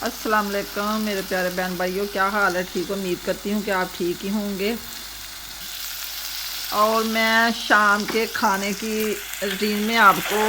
अस्सलाम वालेकुम मेरे प्यारे बहन भाइयों, क्या हाल है? ठीक, उम्मीद करती हूँ कि आप ठीक ही होंगे। और मैं शाम के खाने की रूटीन में आपको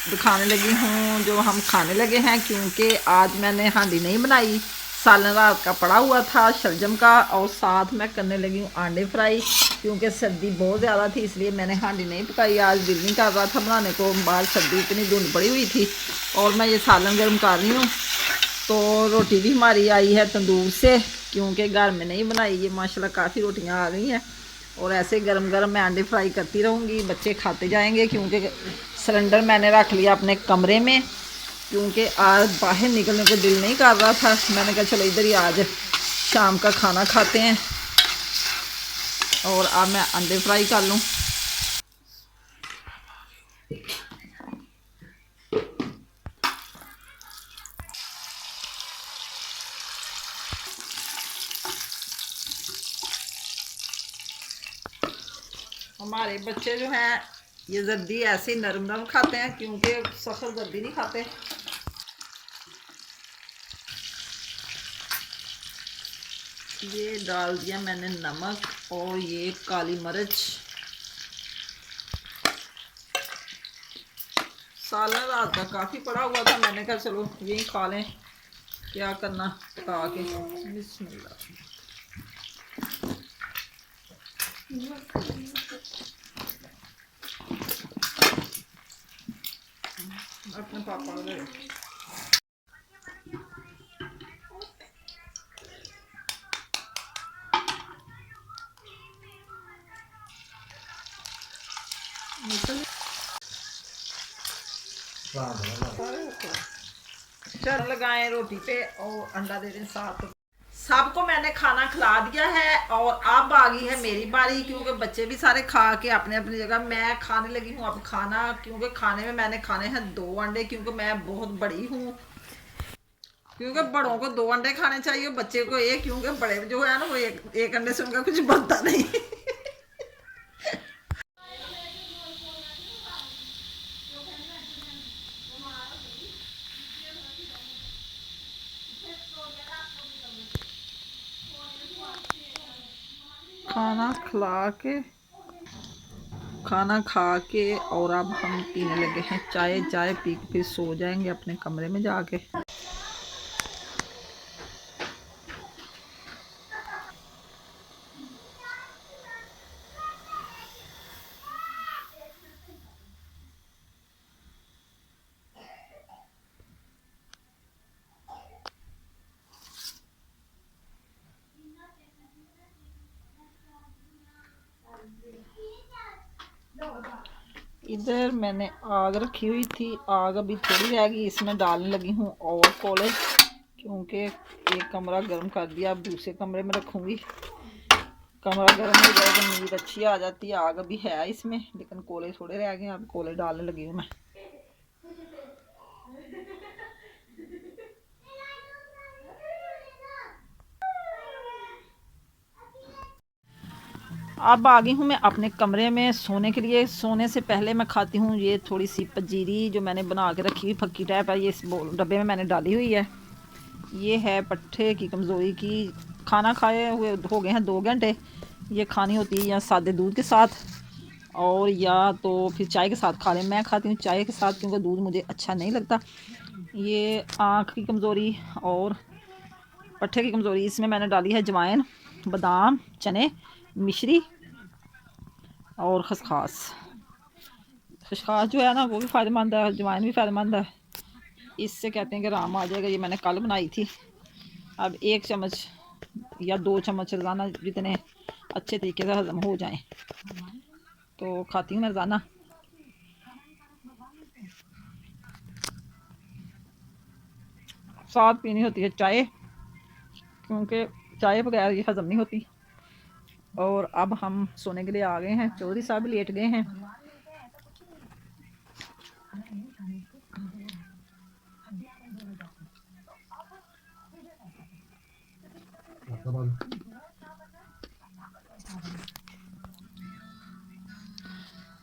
दिखाने लगी हूँ जो हम खाने लगे हैं, क्योंकि आज मैंने हांडी नहीं बनाई। सालन रात का पड़ा हुआ था शलजम का, और साथ मैं करने लगी हूँ अंडे फ्राई। क्योंकि सर्दी बहुत ज़्यादा थी इसलिए मैंने हांडी नहीं पकाई, आज दिल नहीं कर रहा था बनाने को। बाहर सर्दी इतनी धुंध पड़ी हुई थी और मैं ये सालन गर्म कर रही हूँ। तो रोटी भी हमारी आई है तंदूर से, क्योंकि घर में नहीं बनाई। ये माशाल्लाह काफ़ी रोटियां आ गई हैं और ऐसे गरम गरम मैं अंडे फ्राई करती रहूँगी, बच्चे खाते जाएंगे। क्योंकि सिलेंडर मैंने रख लिया अपने कमरे में, क्योंकि आज बाहर निकलने को दिल नहीं कर रहा था। मैंने कहा चलो इधर ही आज शाम का खाना खाते हैं। और अब मैं अंडे फ्राई कर लूँ। हमारे बच्चे जो हैं ये जर्दी ऐसे ही नरम नरम खाते हैं, क्योंकि सख्त जर्दी नहीं खाते। ये डाल दिया मैंने नमक और ये काली मिर्च। सालन रात का काफ़ी पड़ा हुआ था, मैंने कहा चलो यही खा लें, क्या करना पका के। बिस्मिल्लाह। अपने पापा को दे। चल लगाए रोटी पे और अंडा दे दें साथ। सबको मैंने खाना खिला दिया है और अब आ गई है मेरी बारी, क्योंकि बच्चे भी सारे खा के अपने अपनी जगह, मैं खाने लगी हूँ अब खाना। क्योंकि खाने में मैंने खाने हैं 2 अंडे, क्योंकि मैं बहुत बड़ी हूँ। क्योंकि बड़ों को 2 अंडे खाने चाहिए, बच्चे को एक, क्योंकि बड़े जो है ना वो एक अंडे से उनका कुछ बनता नहीं। खाना खिला के, खाना खा के और अब हम पीने लगे हैं चाय। चाय पी के फिर सो जाएंगे अपने कमरे में जाके। इधर मैंने आग रखी हुई थी, आग अभी थोड़ी रह गई, इसमें डालने लगी हूँ और कोले। क्योंकि एक कमरा गर्म कर दिया, अब दूसरे कमरे में रखूँगी। कमरा गर्म हो जाएगा, नींद अच्छी आ जाती है। आग अभी है इसमें, लेकिन कोले थोड़े रह गए, अब कोले डालने लगी हूँ मैं। अब आ गई हूँ मैं अपने कमरे में सोने के लिए। सोने से पहले मैं खाती हूँ ये थोड़ी सी पंजीरी जो मैंने बना के रखी हुई, फक्की टाइप है। ये इस डब्बे में मैंने डाली हुई है। ये है पट्ठे की कमज़ोरी की। खाना खाए हुए हो गए हैं 2 घंटे। ये खानी होती है या सादे दूध के साथ, और या तो फिर चाय के साथ खा लें। मैं खाती हूँ चाय के साथ, क्योंकि दूध मुझे अच्छा नहीं लगता। ये आँख की कमज़ोरी और पट्ठे की कमज़ोरी, इसमें मैंने डाली है अजवाइन, बादाम, चने, मिश्री और खसखस। खसखस जो है ना वो भी फ़ायदेमंद है, अजवाइन भी फ़ायदेमंद है। इससे कहते हैं कि आराम आ जाएगा। ये मैंने कल बनाई थी। अब 1 चम्मच या 2 चम्मच रोज़ाना, जितने अच्छे तरीके से हज़म हो जाएं, तो खाती हूँ मैं रोज़ाना। साथ पीनी होती है चाय, क्योंकि चाय बगैर ये हज़म नहीं होती। और अब हम सोने के लिए आ गए हैं, चौधरी साहब भी लेट गए हैं।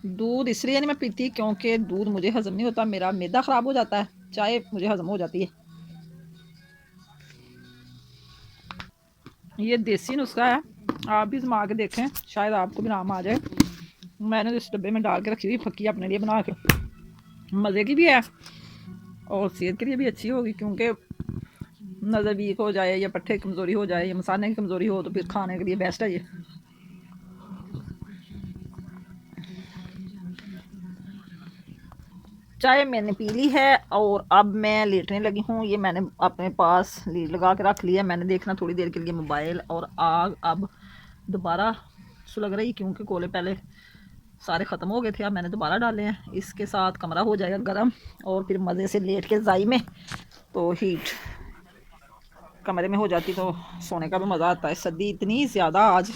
दूध इसलिए नहीं मैं पीती, क्योंकि दूध मुझे हज़म नहीं होता, मेरा मैदा ख़राब हो जाता है। चाय मुझे हज़म हो जाती है। ये देसी नुस्खा है, आप भी आजमा के देखें, शायद आपको भी नाम आ जाए। मैंने तो इस डब्बे में डाल के रखी हुई फक्की अपने लिए बना के, मज़े की भी है और सेहत के लिए भी अच्छी होगी, क्योंकि नज़र वीक हो जाए या पट्ठे की कमज़ोरी हो जाए या मसाले की कमज़ोरी हो तो फिर खाने के लिए बेस्ट है ये। चाय मैंने पी ली है और अब मैं लेटने लगी हूँ। ये मैंने अपने पास लीड लगा के रख लिया। मैंने देखना थोड़ी देर के लिए मोबाइल, और आग अब दोबारा सुलग रही, क्योंकि कोले पहले सारे ख़त्म हो गए थे, अब मैंने दोबारा डाले हैं। इसके साथ कमरा हो जाएगा गर्म और फिर मज़े से लेट के जाई में तो हीट कमरे में हो जाती तो सोने का भी मज़ा आता है। सर्दी इतनी ज़्यादा आज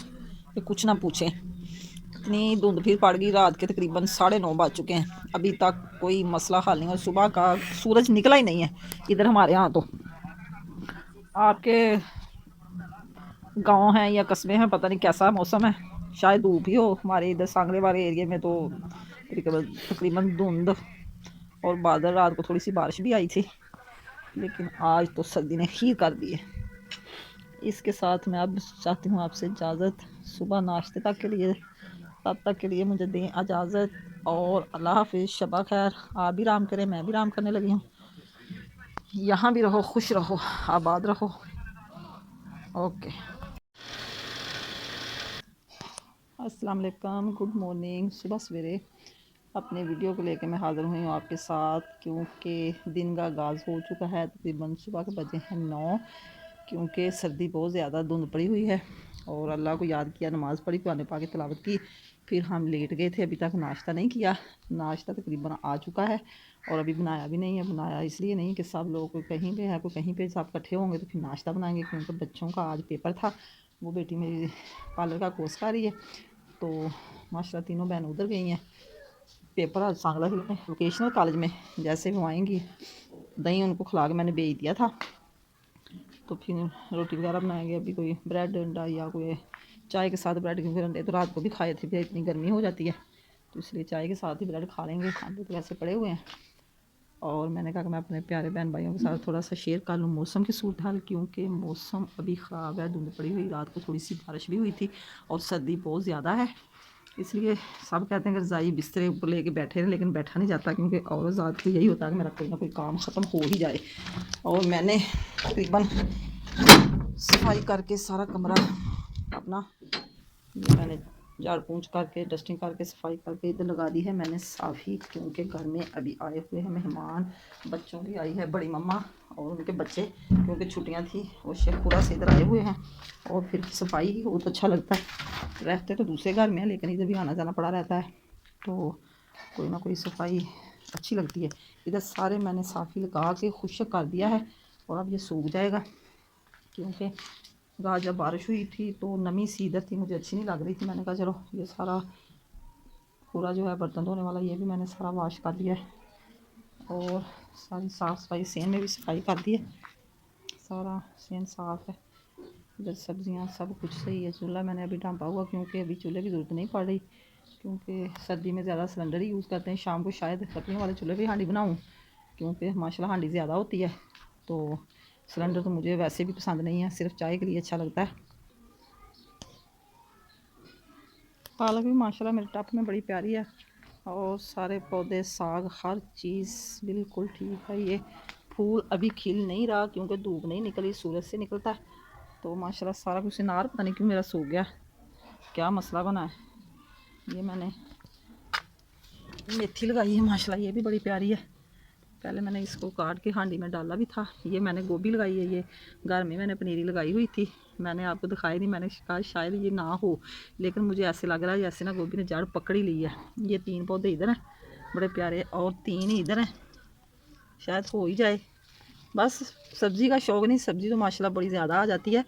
कि कुछ ना पूछें, इतनी धुंध फिर पड़ गई। रात के तकरीबन 9:30 बज चुके हैं, अभी तक कोई मसला हल नहीं, और सुबह का सूरज निकला ही नहीं है इधर हमारे यहाँ। तो आपके गांव हैं या कस्बे हैं, पता नहीं कैसा मौसम है, शायद धूप ही हो। हमारे इधर सांगरे वाले एरिया में तो तकरीबन धुंध और बादल, रात को थोड़ी सी बारिश भी आई थी, लेकिन आज तो सर्दी ने खीर कर दी है। इसके साथ मैं अब चाहती हूँ आपसे इजाज़त सुबह नाश्ते तक के लिए, तब तक के लिए मुझे दें इजाज़त और अल्लाह हाफिज़, शबा खैर। आप भी आराम करें, मैं भी आराम करने लगी हूँ। यहाँ भी रहो, खुश रहो, आबाद रहो। ओके, अस्सलाम वालेकुम, गुड मॉर्निंग। सुबह सवेरे अपने वीडियो को लेकर मैं हाज़िर हुई हूँ आपके साथ, क्योंकि दिन का आगाज़ हो चुका है। तकरीबन सुबह के बजे हैं 9, क्योंकि सर्दी बहुत ज़्यादा धुंध पड़ी हुई है। और अल्लाह को याद किया, नमाज़ पढ़ी, कुरान पाक की तिलावत की, फिर हम लेट गए थे। अभी तक नाश्ता नहीं किया, नाश्ता तकरीबन आ चुका है और अभी बनाया भी नहीं है। बनाया इसलिए नहीं कि सब लोग कोई कहीं पे है, कोई कहीं पे, सब इकट्ठे होंगे तो फिर नाश्ता बनाएंगे, क्योंकि बच्चों का आज पेपर था। वो बेटी मेरी पार्लर का कोर्स कर रही है, तो माशाल्लाह तीनों बहन उधर गई हैं। पेपर आज सांगला हिल में वोकेशनल कॉलेज में। जैसे वो आएंगी, दही उनको खिला के मैंने भेज दिया था, तो फिर रोटी वगैरह बनाएंगे। अभी कोई ब्रेड अंडा या कोई चाय के साथ ब्रेड, क्योंकि अंडे तो रात को भी खाए थे, फिर इतनी गर्मी हो जाती है तो इसलिए चाय के साथ ही ब्रेड खा लेंगे। अंडे तो वैसे पड़े हुए हैं। और मैंने कहा कि मैं अपने प्यारे बहन भाइयों के साथ थोड़ा सा शेयर कर लूँ मौसम की सूरत हाल, क्योंकि मौसम अभी ख़राब है, धुंध पड़ी हुई, रात को थोड़ी सी बारिश भी हुई थी और सर्दी बहुत ज़्यादा है। इसलिए सब कहते हैं कि रज़ाई बिस्तरे ऊपर लेके बैठे हैं, लेकिन बैठा नहीं जाता, क्योंकि औरत ज़ात को यही होता है कि मेरा कोई ना कोई काम ख़त्म हो ही जाए। और मैंने तकरीबन सफाई करके सारा कमरा अपना, ये मैंने झाड़ पूंछ करके डस्टिंग करके सफाई करके इधर लगा दी है मैंने साफ़ी, क्योंकि घर में अभी आए हुए हैं मेहमान। बच्चों की आई है बड़ी मम्मा और उनके बच्चे, क्योंकि छुट्टियां थी, वो शेखपुरा से इधर आए हुए हैं। और फिर सफाई ही बहुत अच्छा लगता है। रहते तो दूसरे घर में है, लेकिन इधर भी आना जाना पड़ा रहता है, तो कोई ना कोई सफाई अच्छी लगती है। इधर सारे मैंने साफ़ी लगा के खुश्क कर दिया है, और अब ये सूख जाएगा, क्योंकि रात जब बारिश हुई थी तो नमी सी इधर थी, मुझे अच्छी नहीं लग रही थी। मैंने कहा चलो ये सारा पूरा जो है बर्तन धोने वाला, ये भी मैंने सारा वॉश कर दिया है, और सारी साफ़ सफाई, सेन में भी सफाई कर दी है, सारा सेन साफ़ है। इधर सब्जियां सब कुछ सही है। चूल्हा मैंने अभी ढांपा हुआ, क्योंकि अभी चूल्हे की ज़रूरत नहीं पड़ रही, क्योंकि सर्दी में ज़्यादा सिलेंडर ही यूज़ करते हैं। शाम को शायद लकड़ियों वाले चूल्हे भी हांडी बनाऊँ, क्योंकि माशाल्लाह हांडी ज़्यादा होती है, तो सिलेंडर तो मुझे वैसे भी पसंद नहीं है, सिर्फ चाय के लिए अच्छा लगता है। पालक भी माशाल्लाह मेरे टप में बड़ी प्यारी है, और सारे पौधे, साग, हर चीज़ बिल्कुल ठीक है। ये फूल अभी खिल नहीं रहा, क्योंकि धूप नहीं निकली, सूरज से निकलता है, तो माशाल्लाह सारा कुछ। अनार पता नहीं क्यों मेरा सूख गया, क्या मसला बना है। ये मैंने मेथी लगाई है माशाल्लाह, ये भी बड़ी प्यारी है। पहले मैंने इसको काट के हांडी में डाला भी था। ये मैंने गोभी लगाई है, ये घर में मैंने पनीरी लगाई हुई थी, मैंने आपको दिखाई नहीं, मैंने कहा शायद ये ना हो, लेकिन मुझे ऐसे लग रहा है जैसे ना गोभी ने जड़ पकड़ ही ली है। ये 3 पौधे इधर हैं बड़े प्यारे, और 3 ही इधर हैं, शायद हो ही जाए। बस सब्ज़ी का शौक़ नहीं, सब्ज़ी तो माशाल्लाह बड़ी ज़्यादा आ जाती है।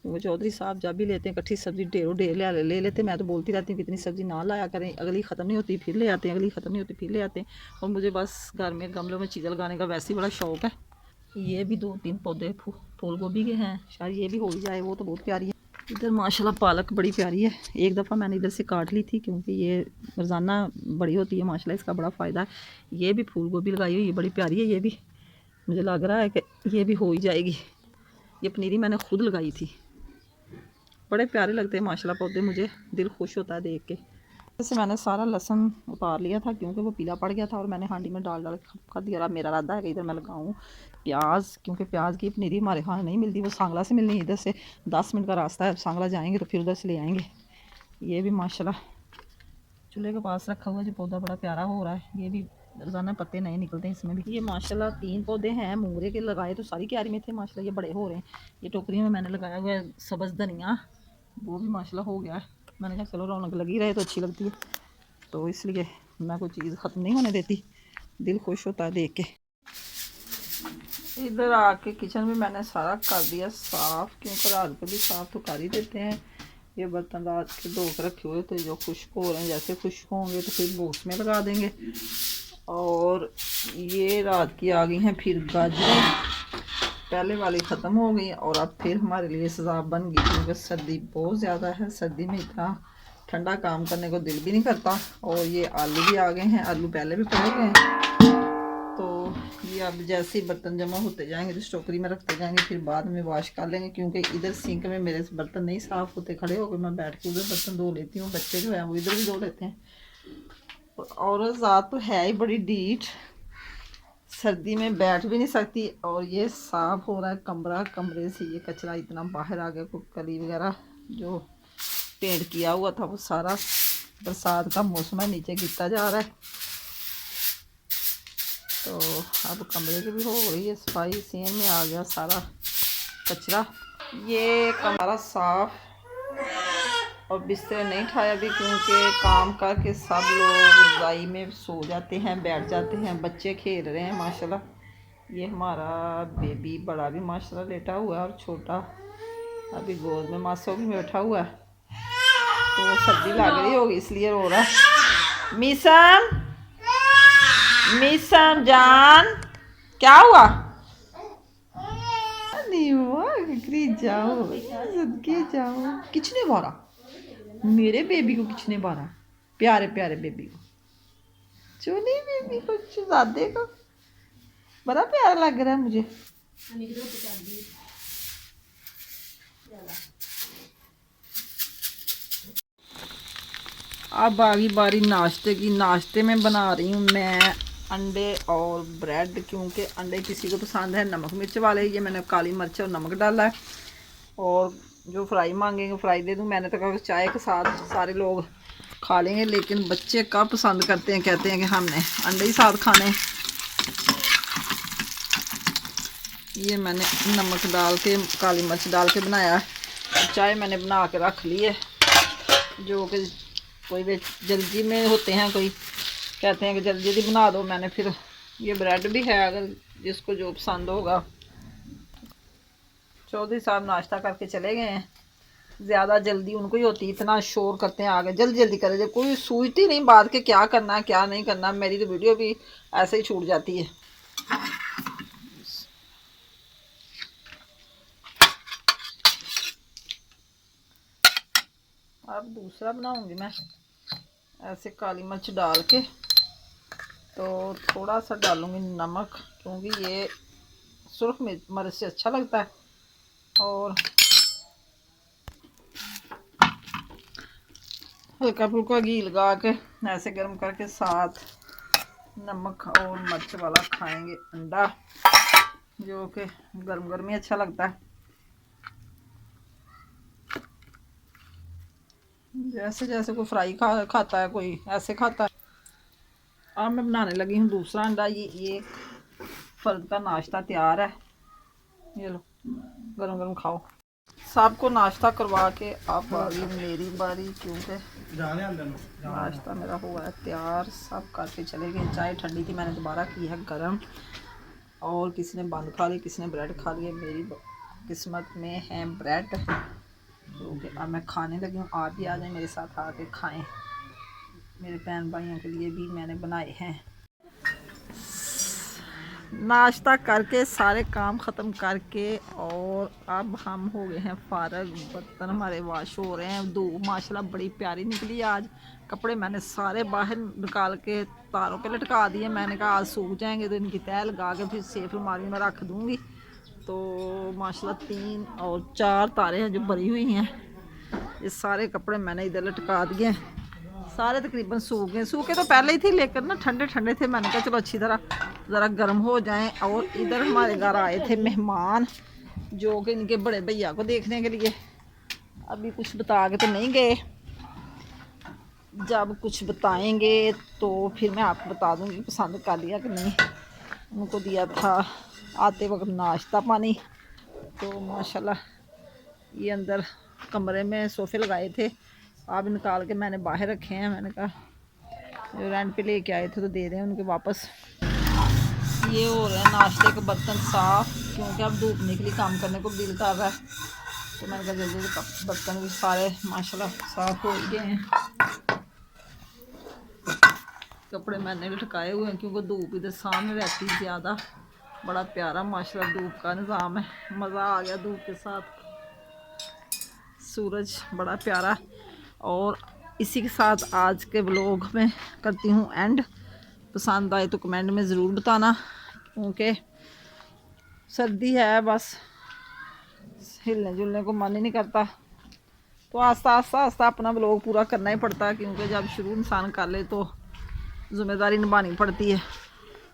वो चौधरी साहब जब भी लेते हैं इकट्ठी सब्ज़ी, ढेरों ढेर ले लेते। मैं तो बोलती रहती हूँ कितनी सब्ज़ी ना लाया करें, अगली ख़त्म नहीं होती फिर ले आते हैं, अगली ख़त्म नहीं होती फिर ले आते हैं। और मुझे बस घर में गमलों में चीज़ें लगाने का वैसे ही बड़ा शौक़ है। ये भी 2-3 पौधे फूल गोभी के हैं, शायद ये भी हो ही जाए, वो तो बहुत प्यारी है। इधर माशाल्लाह पालक बड़ी प्यारी है, एक दफ़ा मैंने इधर से काट ली थी, क्योंकि ये रोज़ाना बड़ी होती है माशाल्लाह, इसका बड़ा फ़ायदा है। ये भी फूल गोभी लगाई हुई है, बड़ी प्यारी है। ये भी मुझे लग रहा है कि ये भी हो ही जाएगी। ये पनीरी मैंने खुद लगाई थी, बड़े प्यारे लगते हैं माशाल्लाह पौधे, मुझे दिल खुश होता है देख के। जैसे मैंने सारा लहसुन उतार लिया था क्योंकि वो पीला पड़ गया था और मैंने हांडी में डाल डाल कर दिया। अब मेरा इरादा है कि इधर मैं लगाऊँ प्याज, क्योंकि प्याज की पनीरी हमारे यहाँ नहीं मिलती, वो सांगला से मिलनी, इधर से 10 मिनट का रास्ता है, सांगला जाएंगे तो फिर उधर से ले आएंगे। ये भी माशाल्लाह चूल्हे के पास रखा हुआ जो पौधा बड़ा प्यारा हो रहा है, ये भी रोज़ाना पत्ते नए निकलते हैं इसमें भी। ये माशाल्लाह 3 पौधे हैं मोगरे के, लगाए तो सारी क्यारी में थे माशाल्लाह, ये बड़े हो रहे हैं। ये टोकरी में मैंने लगाया हुआ है सब्ज़ धनिया, वो भी माशाल्लाह हो गया है। मैंने कहा चलो रौनक लगी रहे तो अच्छी लगती है, तो इसलिए मैं कोई चीज़ ख़त्म नहीं होने देती, दिल खुश होता है देख के। इधर आके किचन में मैंने सारा कर दिया साफ़, क्योंकि रात को भी साफ़ तो कर ही देते हैं। ये बर्तन रात के धो कर रखे हुए थे, जो खुश्क हो रहे हैं, जैसे खुश्क होंगे तो फिर बॉक्स में लगा देंगे। और ये रात की आ गई हैं फिर गाजरें, पहले वाली ख़त्म हो गई और अब फिर हमारे लिए सजाब बन गई, क्योंकि सर्दी बहुत ज़्यादा है। सर्दी में इतना ठंडा काम करने को दिल भी नहीं करता। और ये आलू भी आ गए हैं, आलू पहले भी पड़े हुए हैं, तो ये अब जैसे ही बर्तन जमा होते जाएंगे तो टोकरी में रखते जाएंगे, फिर बाद में वॉश कर लेंगे, क्योंकि इधर सिंक में मेरे बर्तन नहीं साफ़ होते। खड़े होकर मैं बैठ के उधर बर्तन धो लेती हूँ, बच्चे जो है वो इधर भी धो लेते हैं। और ज़ात तो है ही बड़ी डीठ, सर्दी में बैठ भी नहीं सकती। और ये साफ़ हो रहा है कमरा, कमरे से ये कचरा इतना बाहर आ गया, कोई कली वगैरह जो पेंट किया हुआ था वो सारा, बरसात का मौसम है, नीचे गिरता जा रहा है। तो अब कमरे की भी हो गई है सफाई, सीन में आ गया सारा कचरा। ये कमरा साफ, और बिस्तर नहीं उठाया भी क्योंकि काम करके सब लोग रज़ाई में सो जाते हैं, बैठ जाते हैं। बच्चे खेल रहे हैं माशाल्लाह। ये हमारा बेबी बड़ा भी माशाल्लाह लेटा हुआ है और छोटा अभी गोद में मासो भी बैठा हुआ है, तो सर्दी लग रही होगी इसलिए रो रहा है। मीसम, मीसम जान, क्या हुआ? नहीं हुआ, जाओ सदके जाओ। किसने मारा मेरे बेबी को? किसने मारा? प्यारे प्यारे बेबी को, चुनी बेबी को, शहजादे को, बड़ा प्यारा लग रहा है मुझे। अब आ गई बारी नाश्ते की। नाश्ते में बना रही हूँ मैं अंडे और ब्रेड, क्योंकि अंडे किसी को पसंद है नमक मिर्च वाले, ये मैंने काली मिर्च और नमक डाला है। और जो फ्राई मांगेंगे फ्राई दे दूँ। मैंने तो कहा चाय के साथ सारे लोग खा लेंगे, लेकिन बच्चे कब पसंद करते हैं, कहते हैं कि हमने अंडे ही साथ खाने। ये मैंने नमक डाल के काली मिर्च डाल के बनाया है। चाय मैंने बना के रख ली है, जो कि कोई भी जल्दी में होते हैं, कोई कहते हैं कि जल्दी जल्दी बना दो। मैंने फिर ये ब्रेड भी है, अगर जिसको जो पसंद होगा। चौधरी साहब नाश्ता करके चले गए हैं, ज़्यादा जल्दी उनको ही होती, इतना शोर करते हैं आगे, जल्दी जल्दी करे, जब कोई सूझती नहीं बात के क्या करना है क्या नहीं करना। मेरी तो वीडियो भी ऐसे ही छूट जाती है। अब दूसरा बनाऊंगी मैं ऐसे काली मिर्च डाल के, तो थोड़ा सा डालूंगी नमक, क्योंकि ये सुर्ख मिर्च से अच्छा लगता है। और हल्का फुल्का घी लगा के ऐसे गर्म करके साथ नमक और मिर्च वाला खाएंगे अंडा, जो कि गर्म गर्म ही अच्छा लगता है। जैसे जैसे कोई फ्राई खाता है, कोई ऐसे खाता है। अब मैं बनाने लगी हूँ दूसरा अंडा। ये फर्द का नाश्ता तैयार है, ये लो गरम गरम खाओ। सबको नाश्ता करवा के अब आ गई मेरी बारी, क्योंकि नाश्ता मेरा हुआ है तैयार, सब करके चले गए। चाय ठंडी थी, मैंने दोबारा की है गरम। और किसी ने बंद खा ली, किसी ने ब्रेड खा लिया। मेरी किस्मत में है ब्रेड, क्योंकि अब मैं खाने लगी हूँ। आप भी आ जाएं मेरे साथ, आके खाएं। मेरे बहन भाइयों के लिए भी मैंने बनाए हैं। नाश्ता करके सारे काम ख़त्म करके और अब हम हो गए हैं फारग। बर्तन हमारे वॉश हो रहे हैं। धूप माशाल्लाह बड़ी प्यारी निकली आज। कपड़े मैंने सारे बाहर निकाल के तारों पे लटका दिए। मैंने कहा आज सूख जाएंगे तो इनकी तह लगा के फिर सेफ अलमारी में रख दूँगी। तो माशाल्लाह 3 और 4 तारे हैं जो भरी हुई हैं। ये सारे कपड़े मैंने इधर लटका दिए हैं, सारे तकरीबन सूख गए। सूखे तो पहले ही थे लेकिन ना ठंडे ठंडे थे। मैंने कहा चलो अच्छी तरह ज़रा गर्म हो जाएं। और इधर हमारे घर आए थे मेहमान जो कि इनके बड़े भैया को देखने के लिए। अभी कुछ बता के तो नहीं गए, जब कुछ बताएंगे तो फिर मैं आपको बता दूंगी पसंद कर लिया कि नहीं। उनको दिया था आते वक्त नाश्ता पानी। तो माशाल्लाह ये अंदर कमरे में सोफ़े लगाए थे, आप निकाल के मैंने बाहर रखे हैं। मैंने कहा रेंट पे लेके आए थे तो दे दें उनके वापस। ये हो रहे हैं नाश्ते के बर्तन साफ़, क्योंकि अब धूप निकली काम करने को दिल कर रहा है। तो मैंने कहा जल्दी जल्दी बर्तन भी सारे माशाल्लाह साफ़ हो गए हैं। कपड़े मैंने लटकाए हुए हैं क्योंकि धूप इधर सामने रहती है ज़्यादा। बड़ा प्यारा माशाल्लाह धूप का निज़ाम है, मज़ा आ गया धूप के साथ। सूरज बड़ा प्यारा। और इसी के साथ आज के व्लॉग में करती हूँ एंड। पसंद आए तो कमेंट में ज़रूर बताना, क्योंकि सर्दी है बस हिलने जुलने को मन ही नहीं करता। तो आस्ता आस्ता अपना व्लॉग पूरा करना ही पड़ता है, क्योंकि जब शुरू इंसान कर ले तो ज़िम्मेदारी निभानी पड़ती है।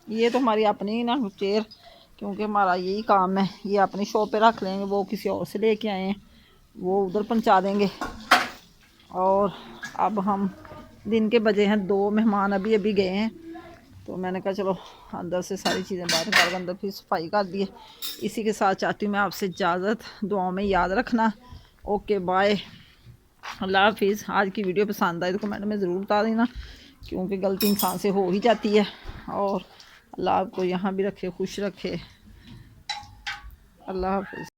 ये तो हमारी अपनी ना चेयर, क्योंकि हमारा यही काम है। ये अपनी शॉप पे रख लेंगे, वो किसी और से लेके आए हैं वो उधर पहुंचा देंगे। और अब हम दिन के बजे हैं 2, मेहमान अभी गए हैं। तो मैंने कहा चलो अंदर से सारी चीज़ें बाहर निकाल कर अंदर फिर सफाई कर दिए। इसी के साथ चाहती हूँ मैं आपसे इजाज़त, दुआओं में याद रखना। ओके बाय, अल्लाह हाफिज़। आज की वीडियो पसंद आए तो कमेंट में ज़रूर बता देना, क्योंकि गलती इंसान से हो ही जाती है। और अल्लाह आपको यहाँ भी रखे, खुश रखे। अल्लाह हाफिज़।